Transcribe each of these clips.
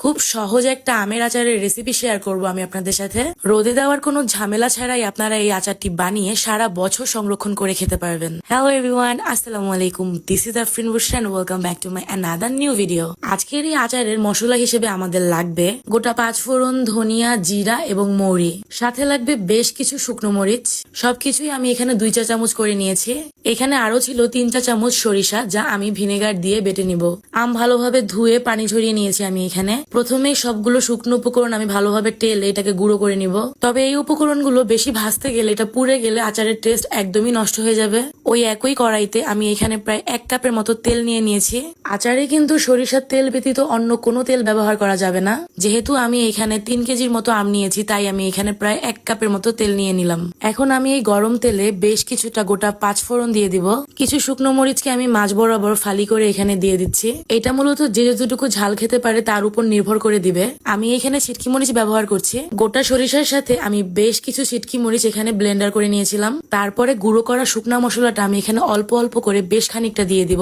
খুব সহজ একটা আমের আচারের রেসিপি শেয়ার করব আমি আপনাদের সাথে। রোদে দেওয়ার কোনো ঝামেলা ছাড়াই আপনারা এই আচারটি বানিয়ে সারা বছর সংরক্ষণ করে খেতে পারবেন। হ্যালো এভরিওয়ান, আসসালামু আলাইকুম। This is Afrin Bushra and welcome back to my another new video. আজকের এই আচারের মশলা হিসেবে আমাদের লাগবে গোটা 5 ফোড়ন, ধনিয়া, জিরা এবং মৌরি। সাথে লাগবে বেশ কিছু শুকনো মরিচ। সবকিছুই আমি এখানে 2 চা চামচ করে নিয়েছি। এখানে আরো ছিল 3 চা চামচ সরিষা, যা আমি ভিনেগার দিয়ে বেটে নিব। আম ভালোভাবে ধুয়ে পানি ঝরিয়ে নিয়েছি আমি এখানে। প্রথমেই সবগুলো শুকনো উপকরণ আমি ভালোভাবে টেলে এটাকে গুঁড়ো করে নিব। তবে এই উপকরণগুলো বেশি ভাজতে গেলে, এটা পুড়ে গেলে আচারের টেস্ট একদমই নষ্ট হয়ে যাবে। ওই একই কড়াইতে আমি এখানে প্রায় 1 কাপের মতো তেল নিয়ে নিয়েছি। আচারে কিন্তু সরিষার তেল ব্যতীত অন্য কোনো তেল ব্যবহার করা যাবে না। যেহেতু আমি এখানে 3 কেজির মতো আম নিয়েছি, তাই আমি এখানে প্রায় 1 কাপের মতো তেল নিয়ে নিলাম। এখন আমি এই গরম তেলে বেশ কিছুটা গোটা 5 ফোড়ন দিয়ে দিব। কিছু শুকনো মরিচকে আমি মাঝ বরাবর ফালি করে এখানে দিয়ে দিচ্ছি। এটা মূলত যে যতটুকু ঝাল খেতে পারে তার উপর নির্ভর করে দিবে। আমি এখানে ছিটকি মরিচ ব্যবহার করছি। গোটা সরিষার সাথে আমি বেশ কিছু ছিটকি মরিচ এখানে ব্লেন্ডার করে নিয়েছিলাম। তারপরে গুঁড়ো করা শুকনা মশলাটা আমি এখানে অল্প অল্প করে বেশ খানিকটা দিয়ে দিব।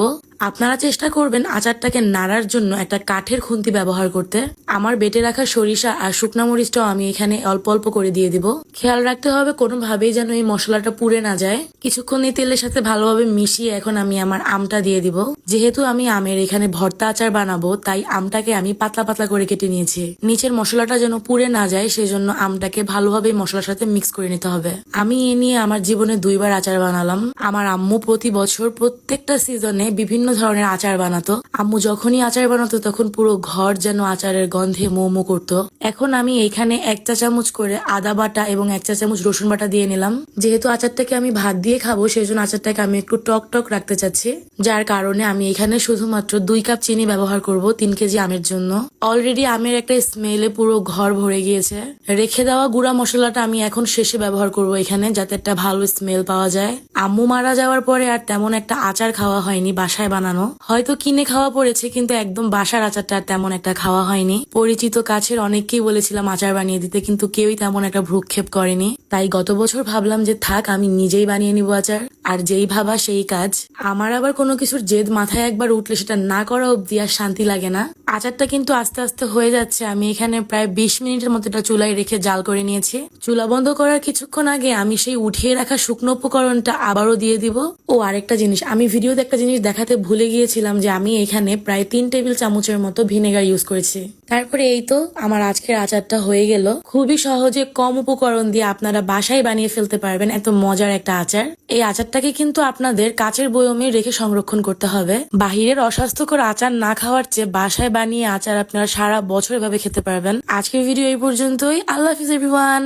আপনারা চেষ্টা করবেন আচারটাকে নাড়ার জন্য একটা কাঠের খুন্তি ব্যবহার করতে। আমার বেটে রাখা সরিষা আর শুকনা মরিচটাও আমি এখানে অল্প অল্প করে দিয়ে দিব। খেয়াল রাখতে হবে কোনোভাবেই যেন এই মশলাটা পুড়ে না যায়। কিছুক্ষণ এই তেলের সাথে ভালোভাবে মিশিয়ে এখন আমি আমার আমটা দিয়ে দিব। যেহেতু আমি আমের এখানে ভর্তা আচার বানাবো, তাই আমটাকে আমি পাতলা পাতলা করে কেটে নিয়েছি। নিচের মশলাটা যেন পুড়ে না যায়, সেজন্য আমটাকে ভালোভাবে মশলার সাথে মিক্স করে নিতে হবে। আমি এ নিয়ে আমার জীবনে 2 বার আচার বানালাম। আমার আম্মু প্রতি বছর প্রত্যেকটা সিজনে বিভিন্ন ধরনের আচার বানাতো। আম্মু যখনই আচার বানাতো তখন পুরো ঘর যেন আচারের গন্ধে মো মো করতো। এখন আমি এখানে 1 চা চামচ করে আদা বাটা এবং 1 চা চামচ রসুন বাটা দিয়ে নিলাম। যেহেতু আচারটাকে আমি ভাত দিয়ে খাবো, সেজন্য আচারটাকে আমি একটু টক টক রাখতে চাচ্ছি। যার কারণে আমি এখানে শুধুমাত্র 2 কাপ চিনি ব্যবহার করব 3 কেজি আমের জন্য। অলরেডি আমের একটা স্মেলে পুরো ঘর ভরে গিয়েছে। রেখে দেওয়া গুঁড়া মশলাটা আমি এখন শেষে ব্যবহার করব এখানে, যাতে একটা ভালো স্মেল পাওয়া যায়। আম্মু মারা যাওয়ার পরে আর তেমন একটা আচার খাওয়া হয়নি বাসায় বানানো। হয়তো কিনে খাওয়া পড়েছে, কিন্তু একদম বাসার আচারটা আর তেমন একটা খাওয়া হয়নি। পরিচিত কাছের অনেককেই বলেছিলাম আচার বানিয়ে দিতে, কিন্তু কেউই তেমন একটা ভ্রুক্ষেপ করেনি। তাই গত বছর ভাবলাম যে থাক, আমি নিজেই বানিয়ে নিব আচার। আর যেই ভাবা সেই কাজ। আমার আবার কোনো কিছুর জেদ মাথায় একবার উঠলে সেটা না করা অব্দি আর শান্তি লাগে না। আচারটা কিন্তু আস্তে আস্তে হয়ে যাচ্ছে। আমি এখানে প্রায় 20 মিনিটের মতো এটা চুলায় রেখে জাল করে নিয়েছি। চুলা বন্ধ করার কিছুক্ষণ আগে আমি সেই উঠিয়ে রাখা শুকনো উপকরণটা আবারও দিয়ে দিব। ও আরেকটা জিনিস, আমি ভিডিওতে একটা জিনিস দেখাতে ভুলে গিয়েছিলাম যে আমি এখানে প্রায় 3 টেবিল চামচের মতো ভিনেগার ইউজ করেছি। তারপরে এই তো আমার আজকের আচারটা হয়ে গেল। খুবই সহজে কম উপকরণ দিয়ে আপনারা বাসায় বানিয়ে ফেলতে পারবেন এত মজার একটা আচার। এই আচারটাকে কিন্তু আপনাদের কাচের বয়মে রেখে সংরক্ষণ করতে হবে। বাহিরের অস্বাস্থ্যকর আচার না খাওয়ার চেয়ে বাসায় বানিয়ে আচার আপনারা সারা বছর এভাবে খেতে পারবেন। আজকের ভিডিও এই পর্যন্তই। আল্লাহ হাফিজ এভরিওয়ান।